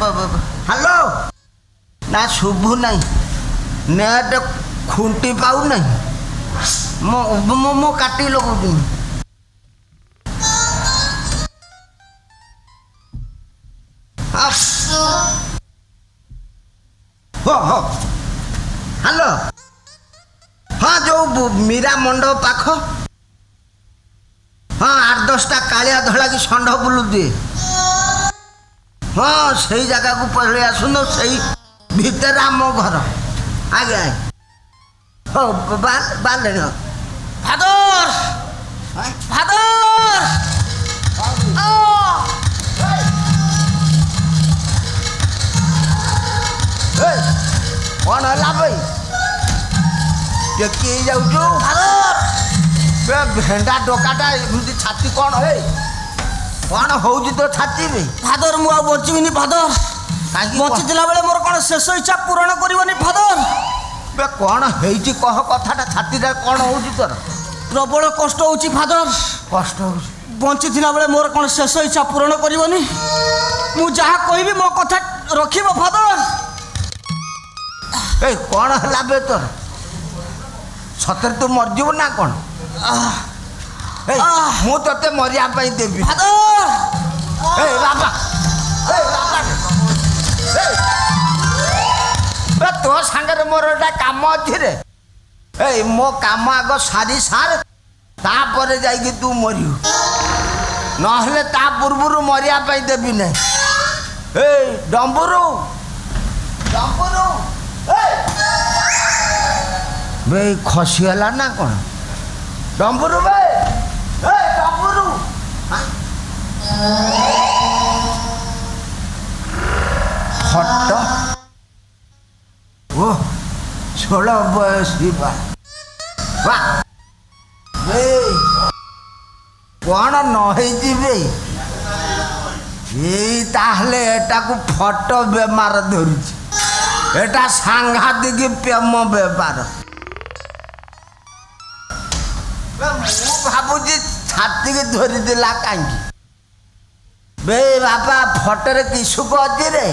Hello ना शुभु नहीं net Khunti पाऊ नहीं मो काटी लगुदी हेलो हाँ जो मीरा मंडप पाख हाँ 8-10टा कालिया धड़ा की षंढ बुलू दिए हाँ सही जगह को पहले आसुन सही भीतर आम घर आगे हो बाल फादर फादर कौन है भाई देखिए जाऊँ फादर भेंडा डोकाटा एमती छाती कौन है कौन हो तो छाती भी फादर मु बचिनी फादर बचिला बेले मोर कौन शेष इच्छा पूरण करनी फादर बे कौन है कह कथाटा छाती कौन हो तोर प्रबल कष्ट हो फादर कष्ट हो बची बेले मोर कौन शेष इच्छा पूरण करनी मु जहाँ कहबी मो कथा रखिब फादर ए कौन है बे तोर सतर तू मरजीव ना कौन मु ते मरिया देवी फादर बाबा तो सांगे मोर गोटे काम अच्छी रे मो काम आग सारी सार तापर जाइए तू मरु नहले ता पूर्व मरिया देवी ना डम्बुरु डम्बुरु बे खसीगला ना कौन डम्बुरु बे डम्बुरु हट ओ 16 बयसी कौन नहींबे ताहले एटा को फटो बेमार धरुची एटा सांघातिक प्रेम बेपार भावुची छाती की धरी देला कहीं बे बापा फटरे किसुक अच्छी रे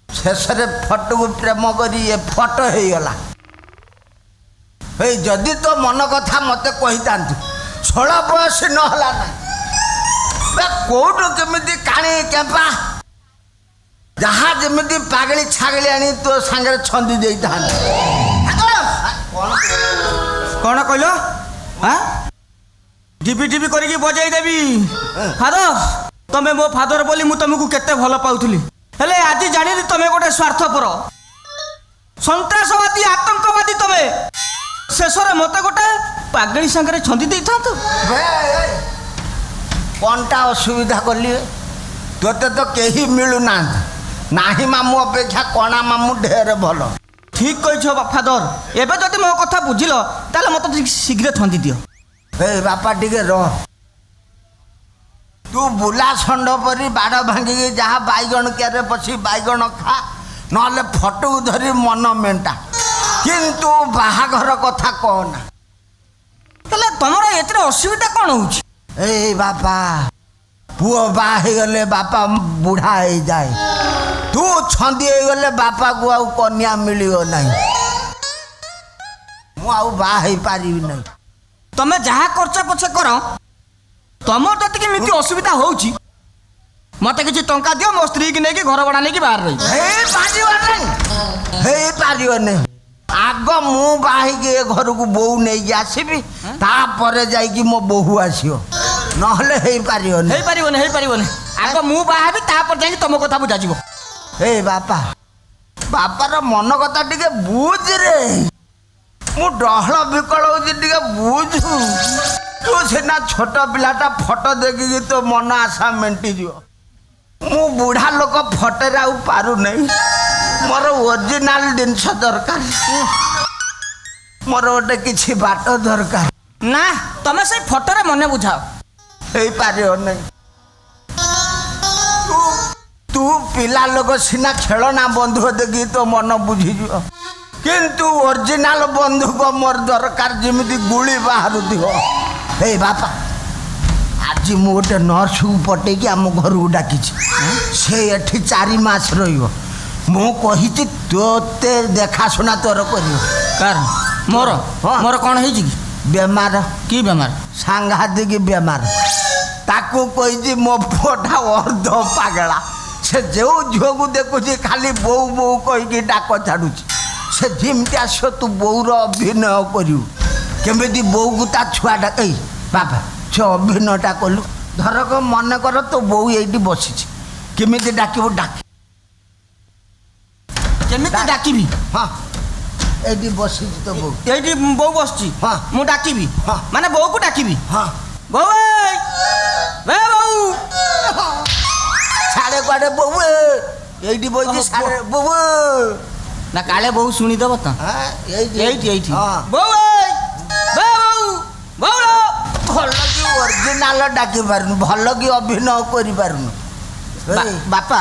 शेष फटो को प्रेम करी ये फटो हो गला जदि तो मन कथा मत कही था 16 बयस नहला ना कौट केमी काणी केपा जहाँ जमी पागली छागली आनी तो सांगे छंदी दे कौन कहल हाँ टीपी टीपी करके बजाई देवी फादर तमे मो फादर बोली मु तुमको केते भल पाउथली हेले आज जानी तमे गोटे स्वार्थपर सन्त्रासवादी आतंकवादी तमे शेषर मत गोटे पागली सांगे छंदी दे था कौनटा असुविधा कली तोते तो कहीं मिलू ना नाही मामू अपेक्षा कणा मामू ढेर भल ठीक कह फादर एबे जदि मो कथा बुझिल ताले मत शीघ्र छंदी दियो बापा टिके रह तू बुला षंड परी बाड़ भांगिकी जहाँ बैगण क्यारे पशी बैगण खा नले फटो धरी मन मेंटा किंतु बाहाघर कथा कहना तले तमरा एतरे असुविधा कौन होउछि बापा पुओ बाहे गले बापा बुढ़ा हो जाए तू छंदी हो गले बापा को आउ कन्या मिलियो नहीं मु आउ बाहे पारी नहीं तमे जहाँ करछ पछे कर तम जति केमिति असुविधा होउछि मते किछि टंका दियो मो स्त्री की नेकी घर बना नेकी बाहर रही पारियो नहीं आग मु बाही के घर को बोऊ नहीं आसबि तापर जाइकी मो बोहू आसियो नहले हेई पारियोनी आग मु बाहाबी तापर जाइकी तम कथा बुझा जिवो बापा बापार मन कथा टिके बुझ रे मु डहल विकल होची टिके बुझ तू सीना छोट पिलाटा फटो देखिकी तो मन आशा मेंटी जिवो मु बुढ़ा लोक फटरे आउ पारु नहीं मोर ओरिजिनाल जिनस दरकार मोर गोटे किछि बाट दरकार ना तमे से फटरे मने बुझाओ हेई पारियो नहीं तू पिला लोक सीना खेलना बंधुक देखी तो मन बुझी किंतु ओरिजिनाल बंधुक मोर दरकार जमी गुली बाहर हे बापा आज ଆଜି ମୁଁ ଗୋଟେ ନର୍ସକୁ ପଟେଇକି ଆମ ଘରକୁ ଡାକିଛି। ସେ ଏଠି 4 ମାସ ରହିବ। ମୁଁ କହିଛି ତୋତେ ଦେଖାଶୁଣା ତୋର କରିବ। କାର ମୋର ହଁ। ମୋର କ'ଣ ହେଇଛି କି? ବେମାର କି ବେମାର? ସାଂଘାତିକ ବେମାର। ତାକୁ କହିଛି ମୋ ପୁଅଟା ଅର୍ଦ୍ଧ ପାଗଳା। ସେ ଯେଉଁ ଝିଅକୁ ଦେଖୁଛି ଖାଲି ବୋଉ ବୋଉ କହିକି ଡାକ ଛାଡ଼ୁଛି। ସେ ଯେମିତି ଆସିବ ତୁ ବୋଉର ଅଭିନୟ କରିବୁ। କେମିତି ବୋଉକୁ ତା ଛୁଆଟା ଏଇ ବାପା ସେ ଅଭିନୟଟା କଲୁ। ଧରକ ମନେକର ତୋ ବୋଉ ଏଇଠି ବସିଛି, କେମିତି ଡାକିବୁ? କେମିତି ଡାକିବି? ହଁ ଏଇଠି ବସିଛି ତୋ ବୋଉ। ଏଇଠି ବୋଉ ବସିଛି, ହଁ। ମୁଁ ଡାକିବି? ହଁ। ମାନେ ବୋଉକୁ ଡାକିବି? ହଁ ବୋଉ ଏଇ! ବେ ବୋଉ! ସାଡ଼େ କୁଆଡ଼େ ବୋଉ ଏଇଠି ବଇଛି। ସାଡ଼େ ବୋଉ ନା କାଳେ ବୋଉ ଶୁଣିଦବ ତ। ଏଇଠି ଏଇଠି ହଁ। ବୋଉ ଏଇ! ବେ ବୋଉ! ବୋଉ ଲୋ! ଭଲ କି ଅରିଜିନାଲ ଡାକି ପାରୁନୁ, ଭଲ କି ଅଭିନୟ କରିପାରୁନୁ। ବାପା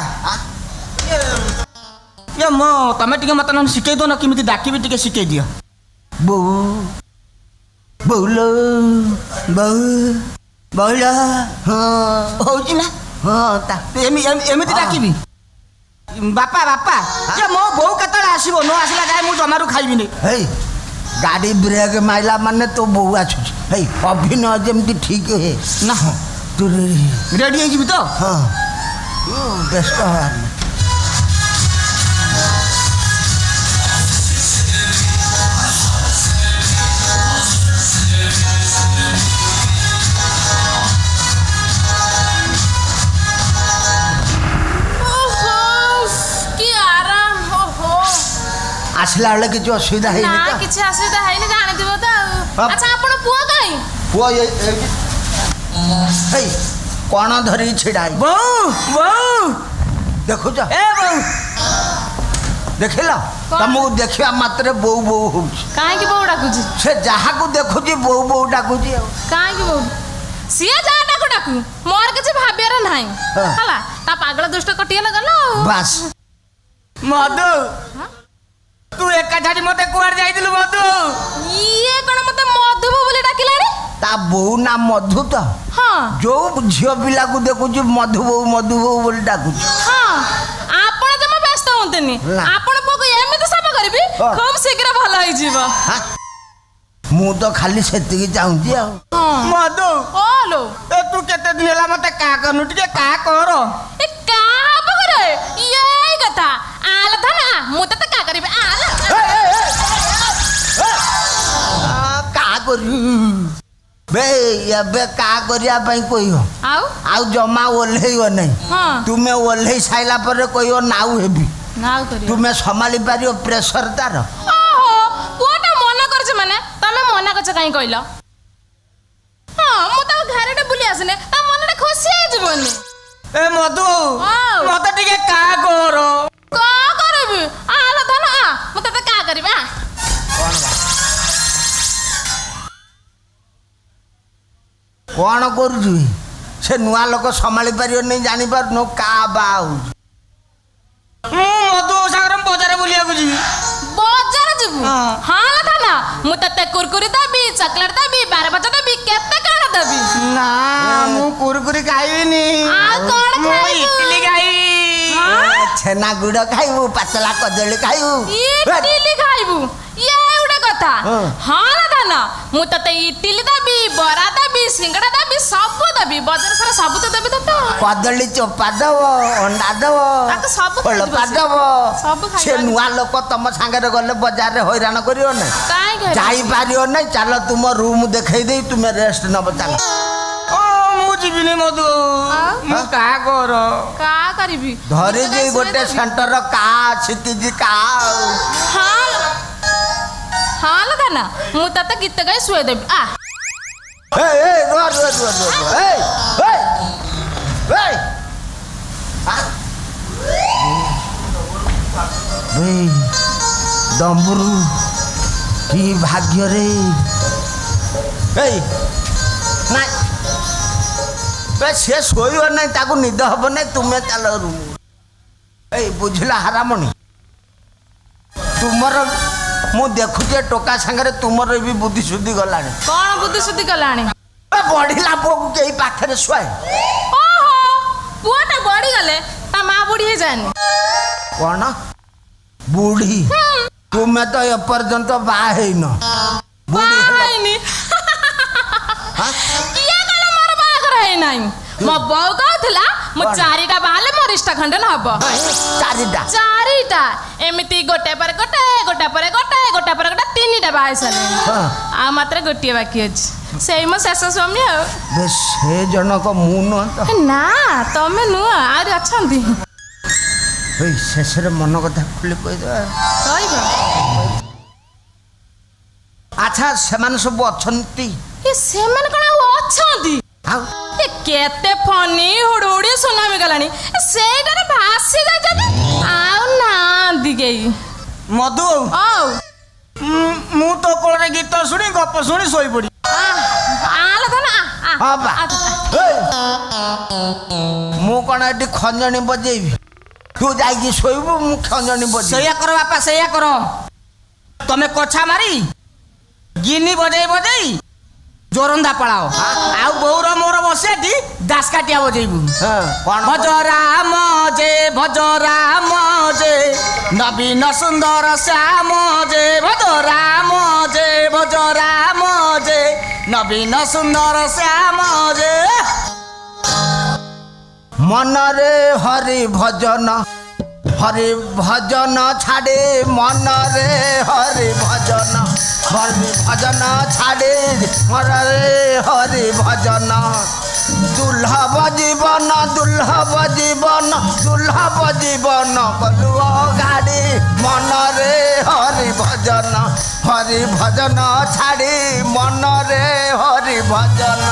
ଇଏ ମୋ ତମେ ଟିକେ ମତେ ନହେଲେ ଶିଖେଇ ଦଉନ କେମିତି ଡାକିବି, ଟିକେ ଶିଖେଇ ଦିଅ। ବୋଉ ବୋଉଲୋ ବୋଉ ବୋଉଲୋ। ହଁ ହଉଛି ନା? ହଁ ତା ଏମିତି ଡାକିବି? ବାପା ବାପା ଇଏ ମୋ ବୋଉ କେତେବେଳେ ଆସିବ? ନ ଆସିଲା ଯାଏ ମୁଁ ଜମାରୁ ଖାଇବିନି। ହେଇ ଗାଡ଼ି ବ୍ରେକ୍ ମାଇଲା ମାନେ ତୋ ବୋଉ ଆସୁଛି। ହେଇ ଅଭିନୟ ଯେମିତି ଠିକ୍ ହୁଏ ନା। ତୁ ରେଡି ହେଇଯିବି ତ? ହଁ ତୁ ବ୍ୟସ୍ତ ହବାର ନାହିଁ। ଆସିଲା ବେଳେ କିଛି ଅସୁବିଧା ହେଇନି ନା ତ? କିଛି ଅସୁବିଧା ହେଇନି, ଜାଣିଥିବ ତ ଆଉ। ଆଚ୍ଛା ଆପଣ ପୁଅ କାଇଁ? ପୁଅ ହେଇ କ'ଣ ଧରିକି ଛିଡ଼ା ହେଇ ବୋଉ ବୋଉ ଦେଖୁଛ? ଏ ବୋଉ ଦେଖିଲ? ତମକୁ ଦେଖିବା ମାତ୍ରେ ବୋଉ ବୋଉ ହଉଛି। କାହିଁକି ବୋଉ ଡାକୁଛି? ସେ ଯାହାକୁ ଦେଖୁଛି ବୋଉ ବୋଉ ଡାକୁଛି ଆଉ। କାହିଁକି ବୋଉ? ସିଏ ଯାହା ଡାକୁ ଡାକୁ, ମୋର କିଛି ଭାବିବାର ନାହିଁ ହେଲା। ତା ପାଗଳ ଦୁଷ୍ଟ କଟିଗଲା ଗଲା ଆଉ। ବାସ୍ ମଧୁ ତୁ ଏକା ଛାଡ଼ି ମତେ କୁଆଡେ ଯାଇଥିଲୁ ମଧୁ? ଇଏ କ'ଣ ମତେ ମଧୁବୁ ବୋଲି ଡାକିଲାଣି? ତା ବୋଉ ନା ମଧୁ ତ। ହଁ ଯୋଉ ଝିଅ ପିଲାକୁ ଦେଖୁଛି ମଧୁ ବୋଉ ବୋଲି ଡାକୁଛି। ହଁ ଆପଣ ଜମା ବ୍ୟସ୍ତ ହୁଅନ୍ତୁନି। ନା। ଆପଣ ପୁଅକୁ ଏମିତି ସେବା କରିବି ଖୁବ୍ ଶୀଘ୍ର ଭଲ ହେଇଯିବ। ମୁଁ ତ ଖାଲି ସେତିକି ଚାହୁଁଛି ଆଉ। ମଧୁ ଓଲୋ ଏ ତୁ କେତେ ଦିନ ହେଲା ମତେ କା କରନୁ, ଟିକେ କା କର। ଏ କାହା ପାଖରେ ଏଇ କଥା ଆଲ ଥାନା ମୁଁ ତତେ କା କରିବି ଆଲ କା କରିବି ବେ ଏବେ କା କରିବା ପାଇଁ କହିବ ଆଉ ଜମା ଓହ୍ଲେଇବ ନାହିଁ। ହଁ ତୁମେ ଓହ୍ଲେଇ ସାଇଲା ପରେ କହିବ ନାଉ ହେବି। ନାଉ କରିବ। ତୁମେ ସମ୍ଭାଳି ପାରିବ ପ୍ରେସର ତାର? ଓହୋ ପୁଅଟା ମନା କରିଛି ମାନେ ତମେ ମନା କରିଛ କାହିଁ କହିଲ? ହଁ ମୁଁ ତାକୁ ଘରଟେ ବୁଲି ଆସିନେ ତା ମନଟା ଖୁସି ହେଇଯିବନି। ଏ ମଧୁ ମତେ ଟିକେ କା କର। କା କରିବି ଆଲ ଥାନା ମୁଁ ତତେ କା କରିବି କ'ଣ କରୁଛୁ? ସେ ନୂଆ ଲୋକ ସମ୍ଭାଳି ପାରିବନି, ଜାଣିପାରୁନୁ କା ବା ହଉଛି। ମୁଁ ମଧୁ ସାଗର ବଜାର ବୁଲିବାକୁ ଯିବି। ବଜାର ଯିବୁ? ହଁ ଥାନା ମୁଁ ତତେ କୁରକୁରି ଦେବି, ଚକଲେଟ ଦେବି, ବାରବାଜା ଦେବି, କେତେ କାଣ ଦେବି। ନା ମୁଁ କୁରକୁରି ଖାଇବିନି। ଆଉ କ'ଣ ମୁଁ ଖାଇବୁ? ଇଟିଲି ଖାଇବି। ଛେନା ଗୁଡ଼ ଖାଇବୁ, ପାତଳା କଦଳୀ ଖାଇବୁ। ଇଟିଲି ଖାଇବୁ? ଇଏ ଗୋଟେ କଥା। ହଁ ଥାନା ମୁଁ ତତେ ଇଟିଲି ଦେବି, ବରା ଦେବି, ସିଙ୍ଗଡ଼ା ଦେବି, ସବୁ ଦେବି। ବଜାର ସାରା ସବୁ ତ ଦେବି ତତେ। କଦଳୀ ଚୋପା ଦବ, ଅଣ୍ଡା ଦବ, ତାକୁ ସବୁ ଖୋଳପା ଖାଇଯିବ ଦବ। ସବୁ ଖାଇବ। ସେ ନୂଆ ଲୋକ ତମ ସାଙ୍ଗରେ ଗଲେ ବଜାରରେ ହଇରାଣ କରିବ ନା? କାହିଁକି? ଯାଇପାରିବ ନାହିଁ। ଚାଲ ତୁମ ରୁମ୍ ଦେଖେଇ ଦେଇ ତୁମେ ରେଷ୍ଟ ନବ। ଚାଲ। ମୁଁ ଯିବିନି ମଧୁ। ମୁଁ କା କର। କା କରିବି? ଧରିଛି ଗୋଟେ ସେଣ୍ଟର କା ଶିଖିଛି କା ଆଉ। ହଁ ଥାନା ମୁଁ ତତେ ଗୀତ ଗାଇ ଶୁଏଇଦେବି। ଡମ୍ବରୁ କି ଭାଗ୍ୟରେ ନାଇଁ ସେ ଶୋଇବ ନାହିଁ, ତାକୁ ନିଦ ହବ ନାହିଁ। ତୁମେ ଚାଲ ରୁମ୍। ବୁଝିଲା ହାରାମଣି? ତୁମର ମୁଁ ଦେଖୁଛି ଟୋକା ସାଙ୍ଗରେ ତୁମର ବି ବୁଦ୍ଧି ଶୁଦ୍ଧି ଗଲାଣି। କ'ଣ ବୁଦ୍ଧି ଶୁଦ୍ଧି କଲାଣି? ବଢିଲା ପୁଅକୁ କେହି ପାଖରେ ଶୁଆଏ? ଓହୋ ପୁଅଟା ବଢିଗଲେ ତା ମା ବୁଢୀ ହେଇଯାଏନି? କଣ ବୁଢୀ? ତୁମେ ତ ଏପର୍ଯ୍ୟନ୍ତ ବାହା ହେଇନ। ବୁଢୀ ହେଲ। ହେଇନି। କିଏ କହିଲା ମୋର ବାହାଘର ହେଇନାହିଁ? ମୋ ବୋଉ କହୁଥିଲା ମୁଁ 4ଟା ବାହାହେଲେ ମୋ ରିଷ୍ଟା ଖଣ୍ଡେ ହବ। 4ଟା ଏମିତି ଗୋଟେ ପରେ ଗୋଟେ ଗୋଟେ ପରେ ଗୋଟେ ଗୋଟେ ପରେ ଗୋଟେ 3ଟା ବାହା ହେଇସାରିଲେଣି। ଆଉ ମାତ୍ର ଗୋଟିଏ ବାକି ଅଛି, ସେଇ ମୋ ଶେଷ ସ୍ୱାମୀ। ଆଉ ସେ ଜଣକ ମୁଁ ନୁହଁ ତ? ନା ତମେ ନୁହଁ, ଆହୁରି ଅଛନ୍ତି। ଶେଷରେ ମନ କଥା ଖୋଲି କହିଦେବା। କହିବ ଆଚ୍ଛା ସେମାନେ ସବୁ ଅଛନ୍ତି? ସେମାନେ କଣ ଆଉ ଅଛନ୍ତି? ଆଉ କେତେ ଫନି ହୁଡୁଡି ସୁନାମି ଗଲାଣି, ସେଇଟାରେ ଭାସି ଯାଇଛନ୍ତି ଆଉ ନାହାନ୍ତି କେହି। ମଧୁ ମୁଁ ତୋ କୋଳରେ ଗୀତ ଶୁଣି ଗପ ଶୁଣି ଶୋଇପଡି। ମୁଁ କଣ ଏଠି ଖଞ୍ଜଣି ବଜେଇବି? ତୁ ଯାଇକି ଶୋଇବୁ, ମୁଁ ଖଞ୍ଜଣି ବଜେଇବି। ସେଇଆ କର ବାପା, ସେଇଆ କର। ତମେ କଛା ମାରି ଗିନି ବଜେଇ ବଜେଇ ଜୋରନ୍ଦା ପଳାଅ, ଆଉ ବୋଉର ମୋର ବସେଠି ଦାସକାଟିଆ ବଜେଇବୁ। ଭଜ ରାମ ଯେ ନବୀନ ସୁନ୍ଦର ଶ୍ୟାମ ଯେ ଭଜ ରାମ ଯେ ନବୀନ ସୁନ୍ଦର ଶ୍ୟାମ ଯେ। ମନରେ ହରି ଭଜନ ଛାଡେ, ମନରେ ହରି ଭଜନ ଛାଡେ, ମନରେ ହରି ଭଜନ। ଦୁର୍ଲଭ ଜୀବନ କଲୁ ଗାଡି, ମନରେ ହରି ଭଜନ ଛାଡି, ମନରେ ହରି ଭଜନ।